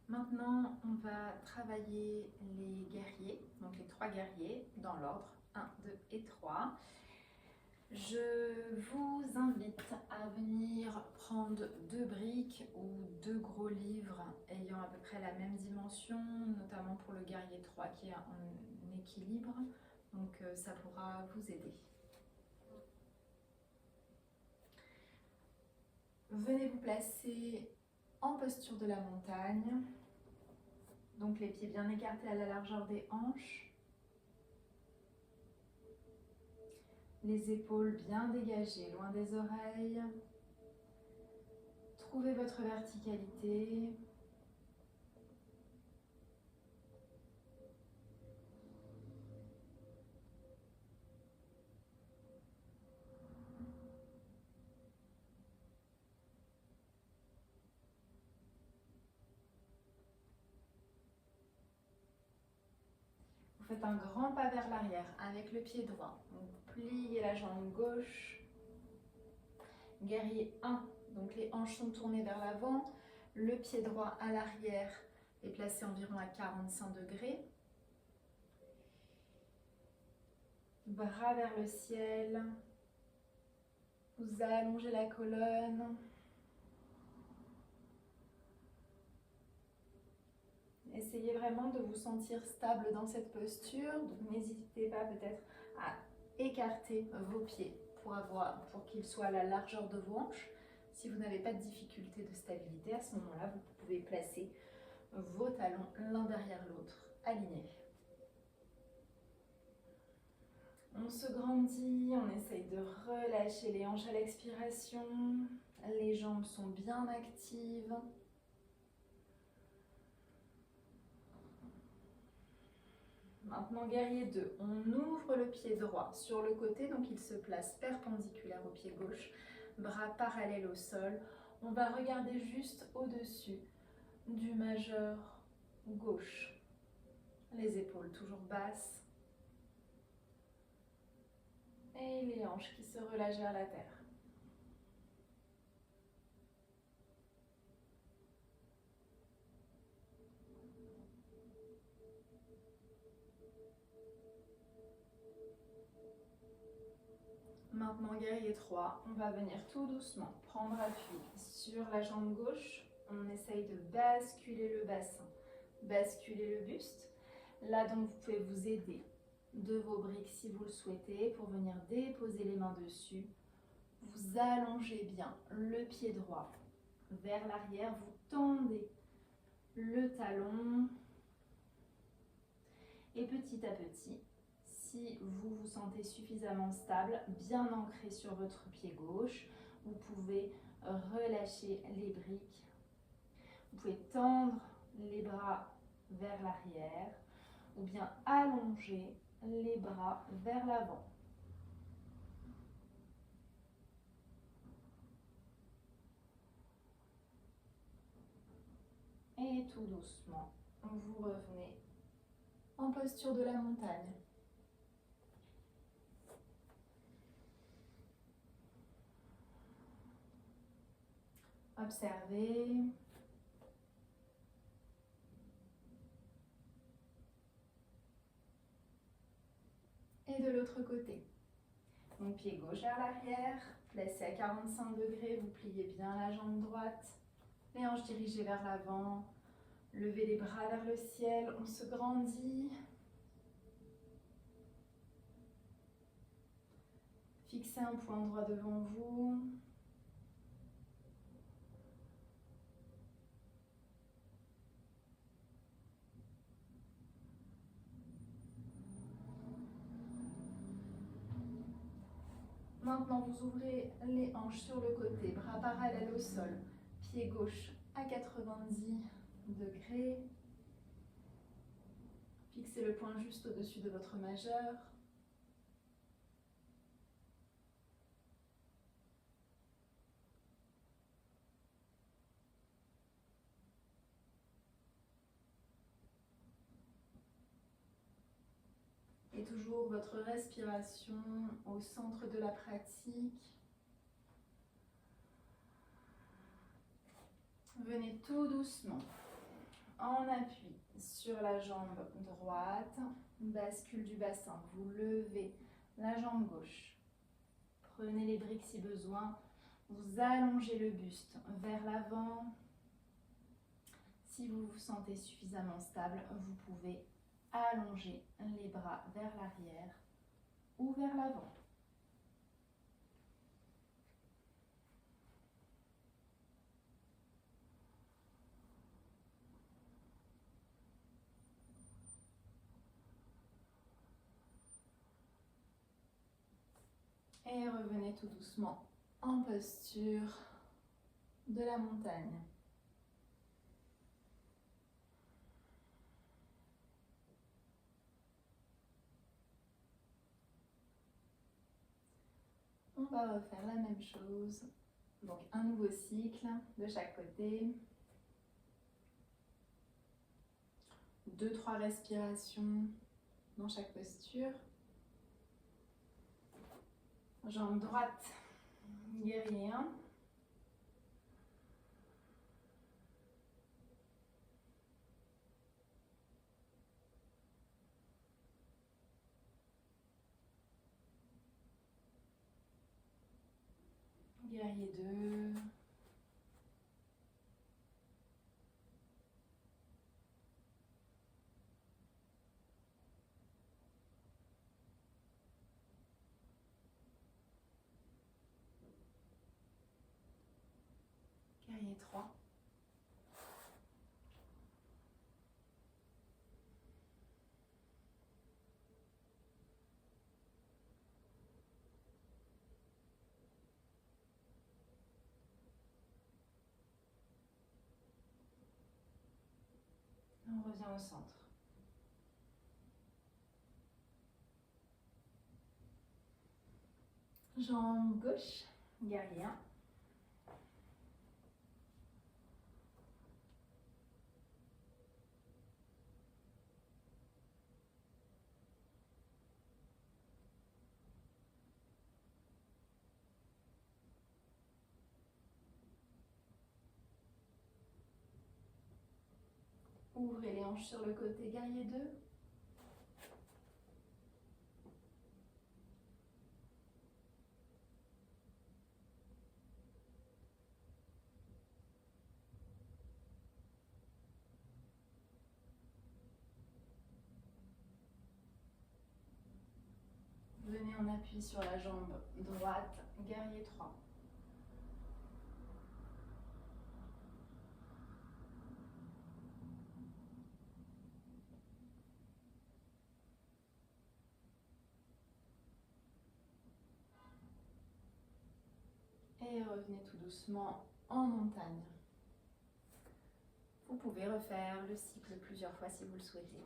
Maintenant, on va travailler les guerriers, donc les 3 guerriers dans l'ordre 1, 2 et 3. Je vous invite à venir prendre 2 briques ou 2 gros livres ayant à peu près la même dimension, notamment pour le guerrier 3 qui est en équilibre, donc ça pourra vous aider. Venez vous placer en posture de la montagne, donc les pieds bien écartés à la largeur des hanches, les épaules bien dégagées loin des oreilles. Trouvez votre verticalité. Vous faites un grand pas vers l'arrière avec le pied droit. Donc, pliez la jambe gauche. Guerrier 1, donc les hanches sont tournées vers l'avant. Le pied droit à l'arrière est placé environ à 45 degrés. Bras vers le ciel. Vous allongez la colonne. Essayez vraiment de vous sentir stable dans cette posture. Donc n'hésitez pas peut-être à écarter vos pieds pour qu'ils soient à la largeur de vos hanches. Si vous n'avez pas de difficulté de stabilité, à ce moment-là, vous pouvez placer vos talons l'un derrière l'autre, alignés. On se grandit, on essaye de relâcher les hanches à l'expiration. Les jambes sont bien actives. Maintenant, guerrier 2, on ouvre le pied droit sur le côté, donc il se place perpendiculaire au pied gauche, bras parallèles au sol. On va regarder juste au-dessus du majeur gauche. Les épaules toujours basses. Et les hanches qui se relâchent vers la terre. Maintenant, guerrier 3, on va venir tout doucement prendre appui sur la jambe gauche. On essaye de basculer le bassin, basculer le buste. Là, donc, vous pouvez vous aider de vos briques si vous le souhaitez pour venir déposer les mains dessus. Vous allongez bien le pied droit vers l'arrière. Vous tendez le talon. Et petit à petit, si vous vous sentez suffisamment stable, bien ancré sur votre pied gauche, vous pouvez relâcher les briques. Vous pouvez tendre les bras vers l'arrière ou bien allonger les bras vers l'avant. Et tout doucement, vous revenez en posture de la montagne. Observez. Et de l'autre côté. Donc pied gauche vers l'arrière, placé à 45 degrés, vous pliez bien la jambe droite, les hanches dirigées vers l'avant, levez les bras vers le ciel, on se grandit. Fixez un point droit devant vous. Maintenant, vous ouvrez les hanches sur le côté, bras parallèles au sol, pied gauche à 90 degrés. Fixez le point juste au-dessus de votre majeur. Et toujours votre respiration au centre de la pratique. Venez tout doucement en appui sur la jambe droite, bascule du bassin, vous levez la jambe gauche. Prenez les briques si besoin, vous allongez le buste vers l'avant. Si vous vous sentez suffisamment stable, vous pouvez allonger les bras vers l'arrière ou vers l'avant. Et revenez tout doucement en posture de la montagne. On va refaire la même chose. Donc un nouveau cycle de chaque côté. 2-3 respirations dans chaque posture. Jambe droite, guerrier 1. Guerrier 2. Guerrier 3. On revient au centre. Jambe gauche, guerrier 1. Ouvrez les hanches sur le côté, guerrier 2. Venez en appui sur la jambe droite, guerrier 3. Et revenez tout doucement en montagne. Vous pouvez refaire le cycle plusieurs fois si vous le souhaitez.